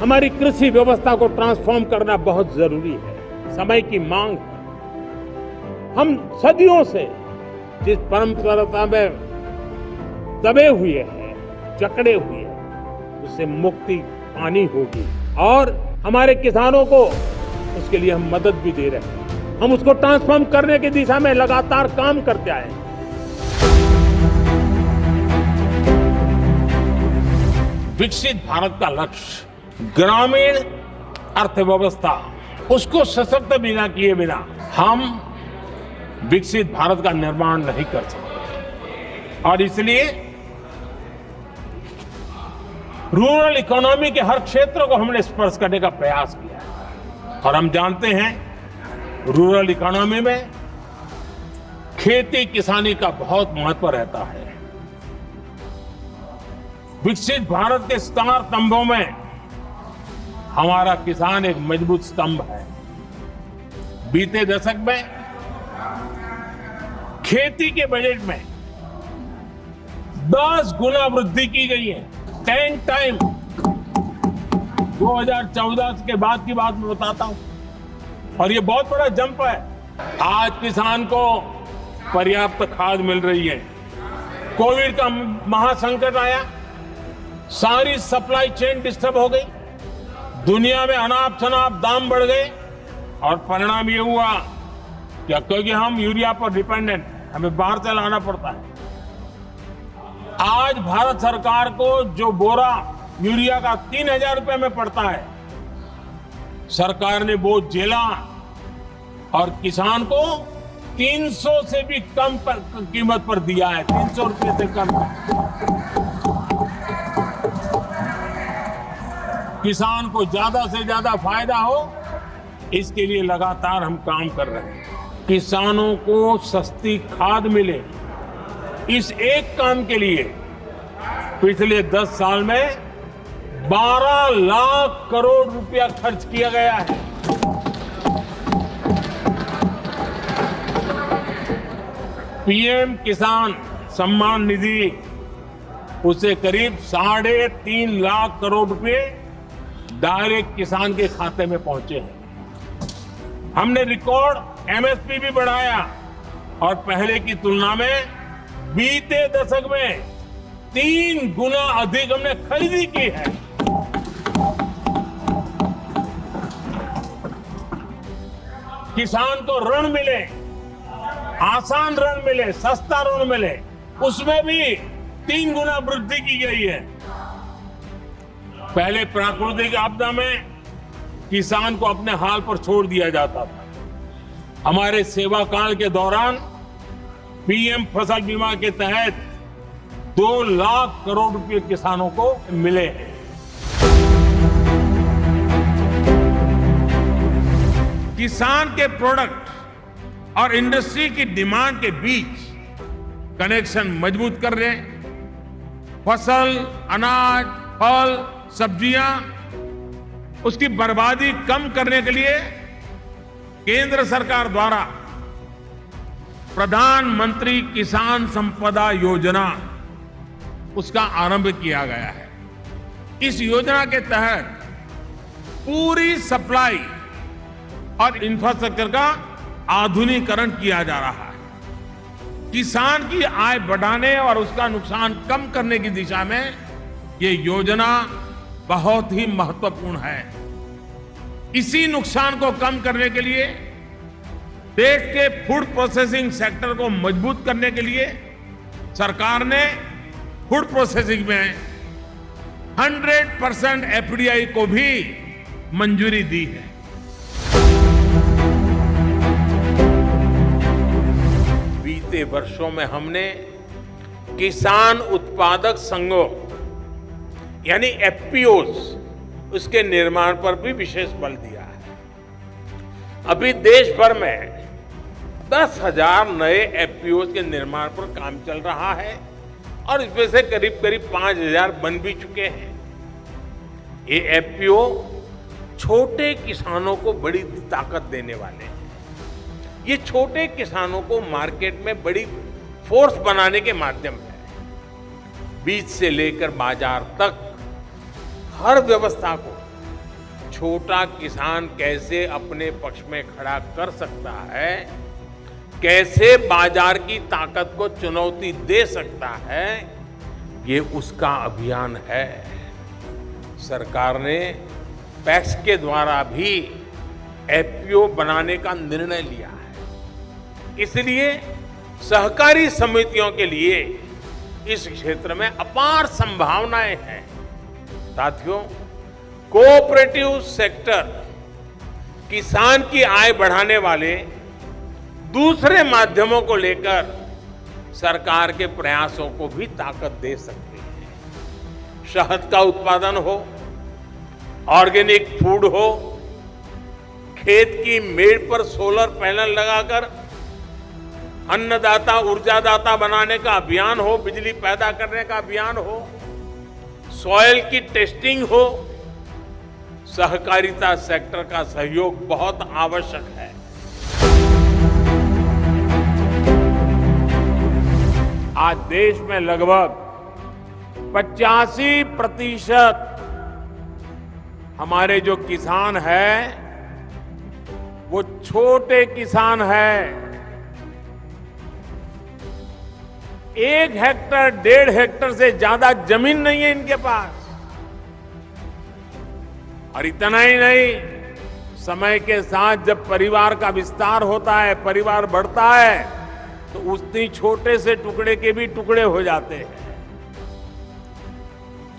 हमारी कृषि व्यवस्था को ट्रांसफॉर्म करना बहुत जरूरी है, समय की मांग है। हम सदियों से जिस परंपरा में दबे हुए हैं, जकड़े हुए हैं, उससे मुक्ति पानी होगी और हमारे किसानों को उसके लिए हम मदद भी दे रहे हैं। हम उसको ट्रांसफॉर्म करने की दिशा में लगातार काम करते आए हैं। विकसित भारत का लक्ष्य, ग्रामीण अर्थव्यवस्था, उसको सशक्त बिना किए बिना हम विकसित भारत का निर्माण नहीं कर सकते। और इसलिए रूरल इकोनॉमी के हर क्षेत्र को हमने स्पर्श करने का प्रयास किया है। और हम जानते हैं रूरल इकोनॉमी में खेती किसानी का बहुत महत्व रहता है। विकसित भारत के स्टार स्तंभों में हमारा किसान एक मजबूत स्तंभ है। बीते दशक में खेती के बजट में 10 गुना वृद्धि की गई है। 10 टाइम 2014 के बाद की बात मैं बताता हूं, और ये बहुत बड़ा जंप है। आज किसान को पर्याप्त खाद मिल रही है। कोविड का महासंकट आया, सारी सप्लाई चेन डिस्टर्ब हो गई, दुनिया में अनाप शनाप दाम बढ़ गए और परिणाम ये हुआ कि क्योंकि हम यूरिया पर डिपेंडेंट, हमें बाहर से लाना पड़ता है। आज भारत सरकार को जो बोरा यूरिया का 3000 रुपए में पड़ता है, सरकार ने वो झेला और किसान को 300 से भी कम कीमत पर दिया है। 300 रुपए से कम। किसान को ज्यादा से ज्यादा फायदा हो, इसके लिए लगातार हम काम कर रहे हैं। किसानों को सस्ती खाद मिले, इस एक काम के लिए पिछले 10 साल में 12 लाख करोड़ रुपया खर्च किया गया है। पीएम किसान सम्मान निधि, उसे करीब 3.5 लाख करोड़ रुपए डायरेक्ट किसान के खाते में पहुंचे हैं। हमने रिकॉर्ड एमएसपी भी बढ़ाया और पहले की तुलना में बीते दशक में 3 गुना अधिक हमने खरीदी की है। किसान को ऋण मिले, आसान ऋण मिले, सस्ता ऋण मिले, उसमें भी 3 गुना वृद्धि की गई है। पहले प्राकृतिक आपदा में किसान को अपने हाल पर छोड़ दिया जाता था। हमारे सेवा काल के दौरान पीएम फसल बीमा के तहत 2 लाख करोड़ रुपए किसानों को मिले हैं। किसान के प्रोडक्ट और इंडस्ट्री की डिमांड के बीच कनेक्शन मजबूत कर रहे हैं। फसल, अनाज, फल, सब्जियां, उसकी बर्बादी कम करने के लिए केंद्र सरकार द्वारा प्रधानमंत्री किसान संपदा योजना, उसका आरंभ किया गया है। इस योजना के तहत पूरी सप्लाई और इंफ्रास्ट्रक्चर का आधुनिकीकरण किया जा रहा है। किसान की आय बढ़ाने और उसका नुकसान कम करने की दिशा में ये योजना बहुत ही महत्वपूर्ण है। इसी नुकसान को कम करने के लिए देश के फूड प्रोसेसिंग सेक्टर को मजबूत करने के लिए सरकार ने फूड प्रोसेसिंग में 100% एफडीआई को भी मंजूरी दी है। बीते वर्षों में हमने किसान उत्पादक संघों यानी एफपीओज, उसके निर्माण पर भी विशेष बल दिया है। अभी देश भर में 10,000 नए एफपीओज के निर्माण पर काम चल रहा है और इसमें से करीब 5,000 बन भी चुके हैं। ये एफपीओ छोटे किसानों को बड़ी ताकत देने वाले हैं। ये छोटे किसानों को मार्केट में बड़ी फोर्स बनाने के माध्यम है। बीज से लेकर बाजार तक हर व्यवस्था को छोटा किसान कैसे अपने पक्ष में खड़ा कर सकता है, कैसे बाजार की ताकत को चुनौती दे सकता है, ये उसका अभियान है। सरकार ने पैक्स के द्वारा भी एफपीओ बनाने का निर्णय लिया है। इसलिए सहकारी समितियों के लिए इस क्षेत्र में अपार संभावनाएं हैं। साथियों, कोऑपरेटिव सेक्टर किसान की आय बढ़ाने वाले दूसरे माध्यमों को लेकर सरकार के प्रयासों को भी ताकत दे सकते हैं। शहद का उत्पादन हो, ऑर्गेनिक फूड हो, खेत की मेड़ पर सोलर पैनल लगाकर अन्नदाता ऊर्जादाता बनाने का अभियान हो, बिजली पैदा करने का अभियान हो, सॉइल की टेस्टिंग हो, सहकारिता सेक्टर का सहयोग बहुत आवश्यक है। आज देश में लगभग 85% हमारे जो किसान हैं वो छोटे किसान हैं। 1 हेक्टर 1.5 हेक्टर से ज्यादा जमीन नहीं है इनके पास। और इतना ही नहीं, समय के साथ जब परिवार का विस्तार होता है, परिवार बढ़ता है, तो उतनी छोटे से टुकड़े के भी टुकड़े हो जाते हैं।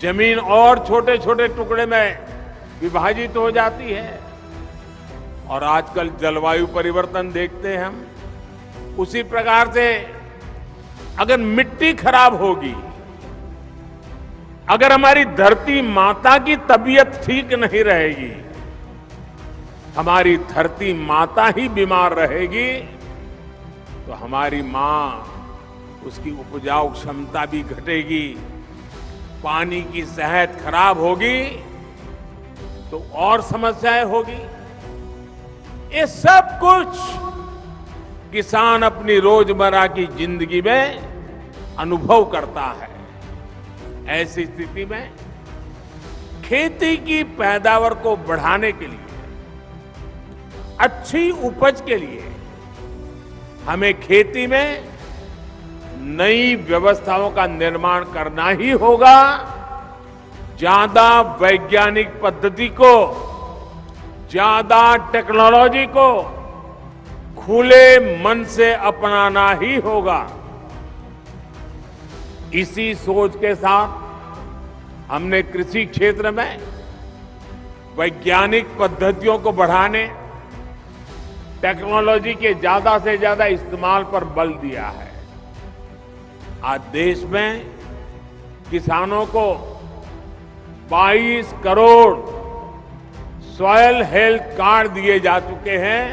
जमीन और छोटे छोटे टुकड़े में विभाजित हो जाती है। और आजकल जलवायु परिवर्तन देखते हैं हम। उसी प्रकार से अगर मिट्टी खराब होगी, अगर हमारी धरती माता की तबीयत ठीक नहीं रहेगी, हमारी धरती माता ही बीमार रहेगी, तो हमारी मां, उसकी उपजाऊ क्षमता भी घटेगी, पानी की सेहत खराब होगी, तो और समस्याएं होगी। ये सब कुछ किसान अपनी रोजमर्रा की जिंदगी में अनुभव करता है। ऐसी स्थिति में खेती की पैदावार को बढ़ाने के लिए, अच्छी उपज के लिए हमें खेती में नई व्यवस्थाओं का निर्माण करना ही होगा। ज्यादा वैज्ञानिक पद्धति को, ज्यादा टेक्नोलॉजी को खुले मन से अपनाना ही होगा। इसी सोच के साथ हमने कृषि क्षेत्र में वैज्ञानिक पद्धतियों को बढ़ाने, टेक्नोलॉजी के ज्यादा से ज्यादा इस्तेमाल पर बल दिया है। आज देश में किसानों को 22 करोड़ सॉयल हेल्थ कार्ड दिए जा चुके हैं,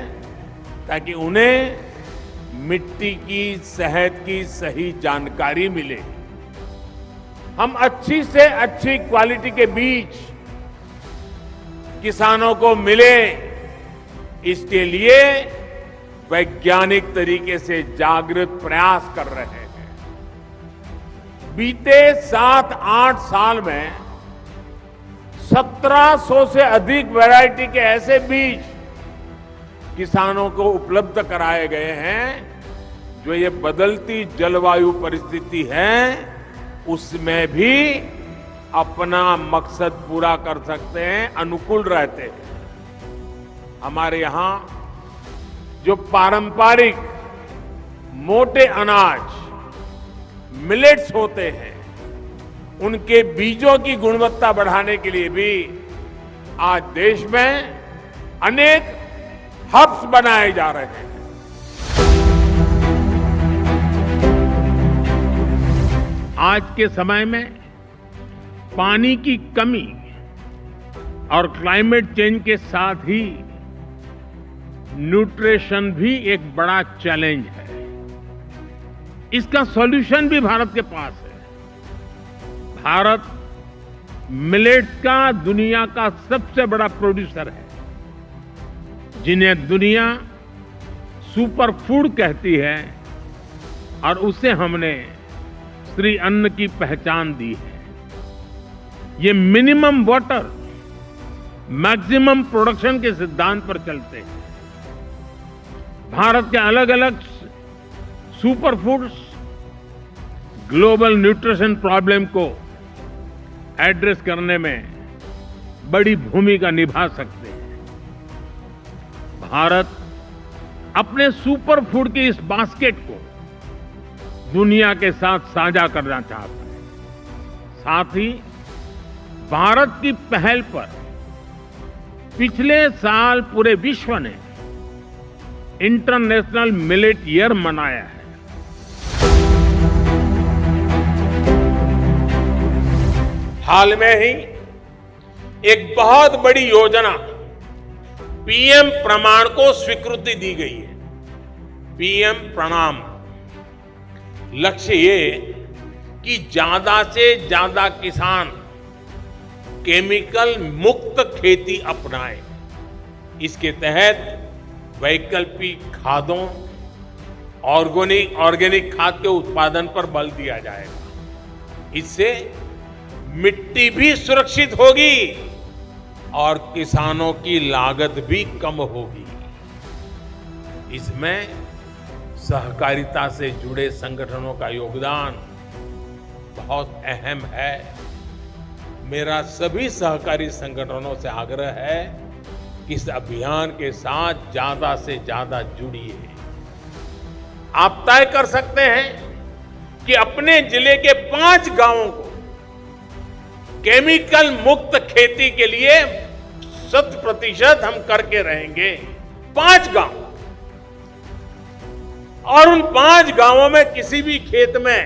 ताकि उन्हें मिट्टी की सेहत की सही जानकारी मिले। हम अच्छी से अच्छी क्वालिटी के बीज किसानों को मिले, इसके लिए वैज्ञानिक तरीके से जागृत प्रयास कर रहे हैं। बीते 7-8 साल में 1700 से अधिक वैरायटी के ऐसे बीज किसानों को उपलब्ध कराए गए हैं, जो ये बदलती जलवायु परिस्थिति है उसमें भी अपना मकसद पूरा कर सकते हैं, अनुकूल रहते हैं। हमारे यहां जो पारंपरिक मोटे अनाज मिलेट्स होते हैं, उनके बीजों की गुणवत्ता बढ़ाने के लिए भी आज देश में अनेक हब्स बनाए जा रहे हैं। आज के समय में पानी की कमी और क्लाइमेट चेंज के साथ ही न्यूट्रिशन भी एक बड़ा चैलेंज है। इसका सॉल्यूशन भी भारत के पास है। भारत मिलेट्स का दुनिया का सबसे बड़ा प्रोड्यूसर है, जिन्हें दुनिया सुपर फूड कहती है, और उसे हमने श्री अन्न की पहचान दी है। ये मिनिमम वाटर मैक्सिमम प्रोडक्शन के सिद्धांत पर चलते हैं। भारत के अलग अलग super foods global nutrition problem को एड्रेस करने में बड़ी भूमिका निभा सकते हैं। भारत अपने सुपर फूड की इस बास्केट को दुनिया के साथ साझा करना चाहता है। साथ ही भारत की पहल पर पिछले साल पूरे विश्व ने इंटरनेशनल मिलेट ईयर मनाया है। हाल में ही एक बहुत बड़ी योजना पीएम प्रमाण को स्वीकृति दी गई है। पीएम प्रणाम। लक्ष्य ये कि ज्यादा से ज्यादा किसान केमिकल मुक्त खेती अपनाएं। इसके तहत वैकल्पिक खादों ऑर्गेनिक खाद के उत्पादन पर बल दिया जाएगा। इससे मिट्टी भी सुरक्षित होगी और किसानों की लागत भी कम होगी। इसमें सहकारिता से जुड़े संगठनों का योगदान बहुत अहम है। मेरा सभी सहकारी संगठनों से आग्रह है कि इस अभियान के साथ ज्यादा से ज्यादा जुड़िए। आप तय कर सकते हैं कि अपने जिले के 5 गांवों को केमिकल मुक्त खेती के लिए 100% हम करके रहेंगे। 5 गांव, और उन 5 गांवों में किसी भी खेत में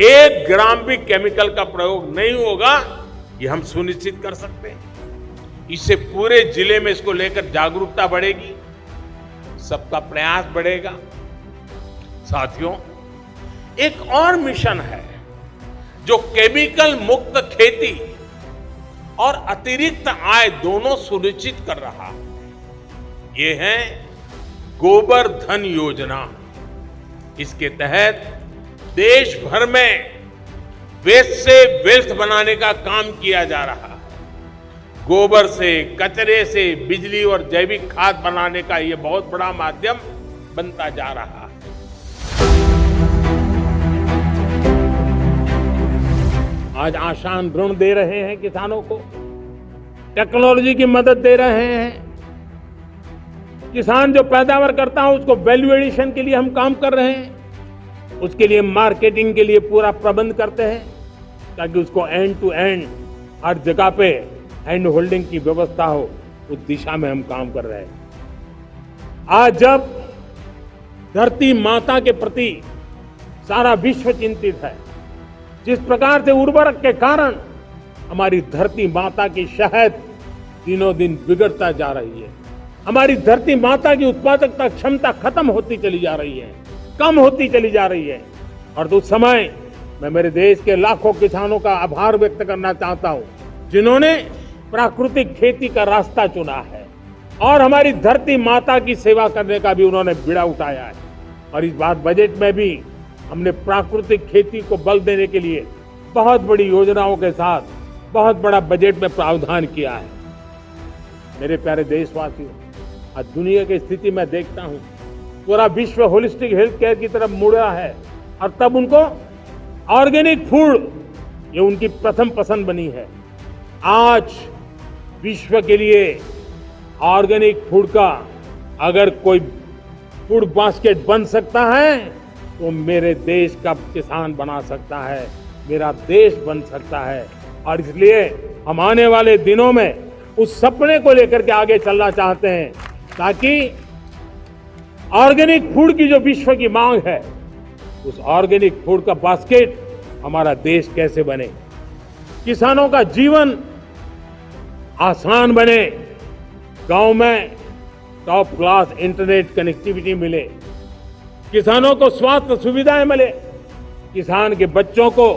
1 ग्राम भी केमिकल का प्रयोग नहीं होगा, ये हम सुनिश्चित कर सकते हैं। इससे पूरे जिले में इसको लेकर जागरूकता बढ़ेगी, सबका प्रयास बढ़ेगा। साथियों, एक और मिशन है जो केमिकल मुक्त खेती और अतिरिक्त आय दोनों सुनिश्चित कर रहा है। ये है गोबर धन योजना। इसके तहत देश भर में वेस्ट से वेल्थ बनाने का काम किया जा रहा है। गोबर से, कचरे से बिजली और जैविक खाद बनाने का यह बहुत बड़ा माध्यम बनता जा रहा है। आज आसान ऋण दे रहे हैं किसानों को, टेक्नोलॉजी की मदद दे रहे हैं। किसान जो पैदावार करता है उसको वैल्यू एडिशन के लिए हम काम कर रहे हैं। उसके लिए मार्केटिंग के लिए पूरा प्रबंध करते हैं ताकि उसको एंड टू एंड हर जगह पे हैंड होल्डिंग की व्यवस्था हो। उस दिशा में हम काम कर रहे हैं। आज जब धरती माता के प्रति सारा विश्व चिंतित है, जिस प्रकार से उर्वरक के कारण हमारी धरती माता की शहद दिनों दिन बिगड़ता जा रही है, हमारी धरती माता की उत्पादकता क्षमता खत्म होती चली जा रही है, कम होती चली जा रही है। और उस समय मैं मेरे देश के लाखों किसानों का आभार व्यक्त करना चाहता हूं, जिन्होंने प्राकृतिक खेती का रास्ता चुना है और हमारी धरती माता की सेवा करने का भी उन्होंने बीड़ा उठाया है। और इस बार बजट में भी हमने प्राकृतिक खेती को बल देने के लिए बहुत बड़ी योजनाओं के साथ बहुत बड़ा बजट में प्रावधान किया है। मेरे प्यारे देशवासियों, आज दुनिया की स्थिति में देखता हूं, पूरा विश्व होलिस्टिक हेल्थ केयर की तरफ मुड़ा है और तब उनको ऑर्गेनिक फूड ये उनकी प्रथम पसंद बनी है। आज विश्व के लिए ऑर्गेनिक फूड का अगर कोई फूड बास्केट बन सकता है तो मेरे देश का किसान बना सकता है, मेरा देश बन सकता है। और इसलिए हम आने वाले दिनों में उस सपने को लेकर के आगे चलना चाहते हैं ताकि ऑर्गेनिक फूड की जो विश्व की मांग है, उस ऑर्गेनिक फूड का बास्केट हमारा देश कैसे बने, किसानों का जीवन आसान बने, गांव में टॉप क्लास इंटरनेट कनेक्टिविटी मिले, किसानों को स्वास्थ्य सुविधाएं मिले, किसान के बच्चों को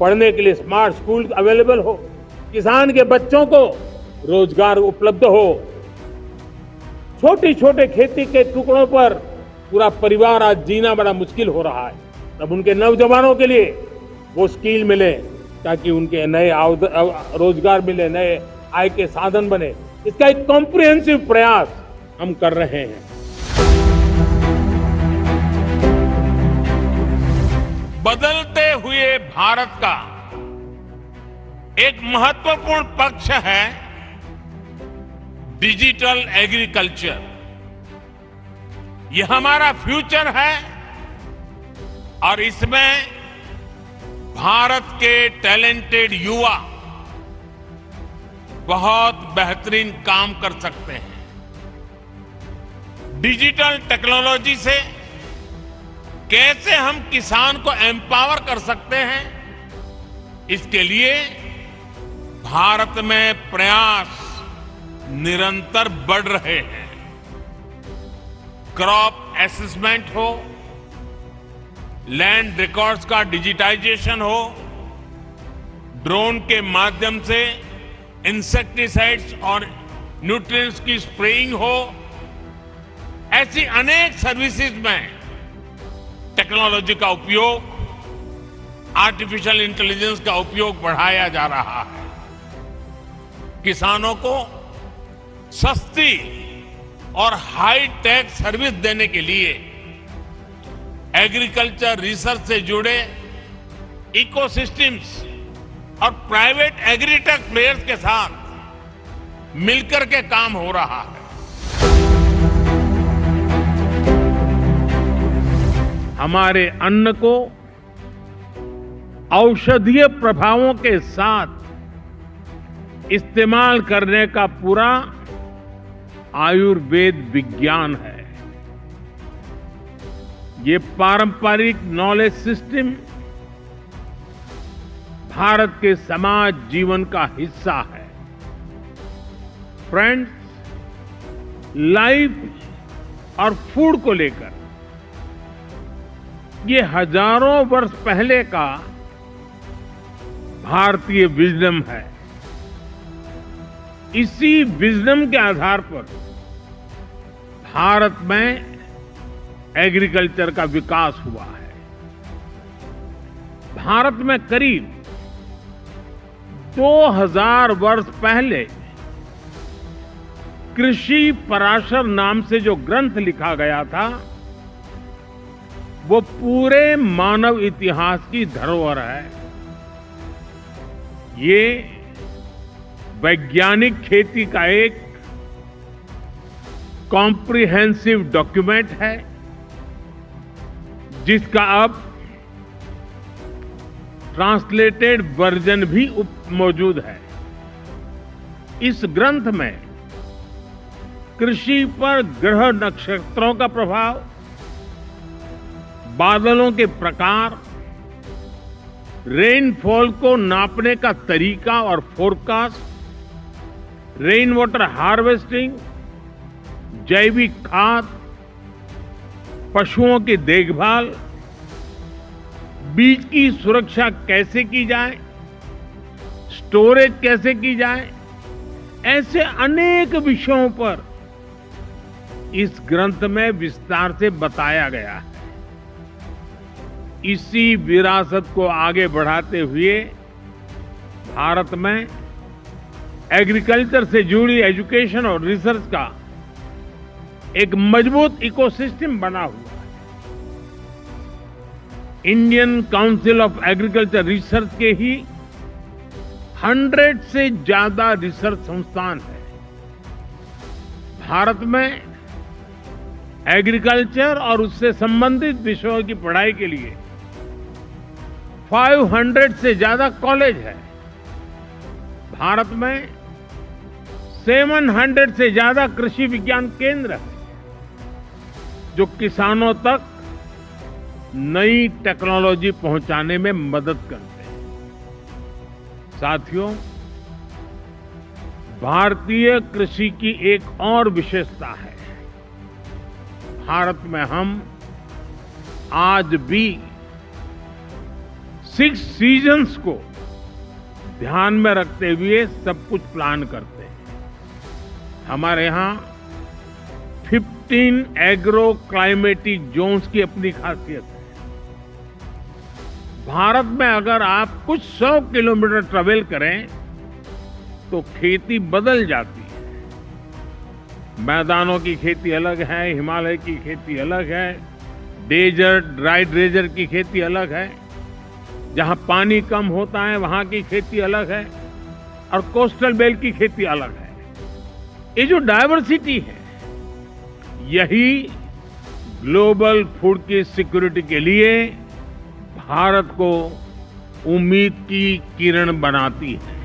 पढ़ने के लिए स्मार्ट स्कूल अवेलेबल हो, किसान के बच्चों को रोजगार उपलब्ध हो। छोटे छोटे खेती के टुकड़ों पर पूरा परिवार आज जीना बड़ा मुश्किल हो रहा है, तब उनके नौजवानों के लिए वो स्किल मिले ताकि उनके नए रोजगार मिले, नए आय के साधन बने। इसका एक कॉम्प्रिहेंसिव प्रयास हम कर रहे हैं। बदलते हुए भारत का एक महत्वपूर्ण पक्ष है डिजिटल एग्रीकल्चर। यह हमारा फ्यूचर है और इसमें भारत के टैलेंटेड युवा बहुत बेहतरीन काम कर सकते हैं। डिजिटल टेक्नोलॉजी से कैसे हम किसान को एम्पावर कर सकते हैं, इसके लिए भारत में प्रयास निरंतर बढ़ रहे हैं। क्रॉप असेसमेंट हो, लैंड रिकॉर्ड्स का डिजिटाइजेशन हो, ड्रोन के माध्यम से इंसेक्टिसाइड्स और न्यूट्रिएंट्स की स्प्रेइंग हो, ऐसी अनेक सर्विसेज में टेक्नोलॉजी का उपयोग, आर्टिफिशियल इंटेलिजेंस का उपयोग बढ़ाया जा रहा है। किसानों को सस्ती और हाई टेक सर्विस देने के लिए एग्रीकल्चर रिसर्च से जुड़े इकोसिस्टम्स और प्राइवेट एग्रीटेक प्लेयर्स के साथ मिलकर के काम हो रहा है। हमारे अन्न को औषधीय प्रभावों के साथ इस्तेमाल करने का पूरा आयुर्वेद विज्ञान है। ये पारंपरिक नॉलेज सिस्टम भारत के समाज जीवन का हिस्सा है। फ्रेंड्स, लाइफ और फूड को लेकर ये हजारों वर्ष पहले का भारतीय विजडम है। इसी विजडम के आधार पर भारत में एग्रीकल्चर का विकास हुआ है। भारत में करीब 2000 वर्ष पहले कृषि पराशर नाम से जो ग्रंथ लिखा गया था, वो पूरे मानव इतिहास की धरोहर है। ये वैज्ञानिक खेती का एक कॉम्प्रिहेंसिव डॉक्यूमेंट है, जिसका अब ट्रांसलेटेड वर्जन भी मौजूद है। इस ग्रंथ में कृषि पर ग्रह नक्षत्रों का प्रभाव, बादलों के प्रकार, रेनफॉल को नापने का तरीका और फोरकास्ट, रेन वाटर हार्वेस्टिंग, जैविक खाद, पशुओं की देखभाल, बीज की सुरक्षा कैसे की जाए, स्टोरेज कैसे की जाए, ऐसे अनेक विषयों पर इस ग्रंथ में विस्तार से बताया गया है। इसी विरासत को आगे बढ़ाते हुए भारत में एग्रीकल्चर से जुड़ी एजुकेशन और रिसर्च का एक मजबूत इकोसिस्टम बना हुआ है। Indian council of agriculture research के ही 100 से ज्यादा रिसर्च संस्थान है। भारत में एग्रीकल्चर और उससे संबंधित विषयों की पढ़ाई के लिए 500 से ज्यादा कॉलेज है। भारत में 700 से ज्यादा कृषि विज्ञान केंद्र है, जो किसानों तक नई टेक्नोलॉजी पहुंचाने में मदद करते हैं। साथियों, भारतीय कृषि की एक और विशेषता है। भारत में हम आज भी 6 सीजन्स को ध्यान में रखते हुए सब कुछ प्लान करते हैं। हमारे यहाँ 15 एग्रो क्लाइमेटिक जोन्स की अपनी खासियत है। भारत में अगर आप कुछ 100 किलोमीटर ट्रेवल करें तो खेती बदल जाती है। मैदानों की खेती अलग है, हिमालय की खेती अलग है, डेजर्ट ड्राई डेजर्ट की खेती अलग है, जहां पानी कम होता है वहां की खेती अलग है और कोस्टल बेल्ट की खेती अलग है। ये जो डायवर्सिटी है यही ग्लोबल फूड की सिक्योरिटी के लिए भारत को उम्मीद की किरण बनाती है।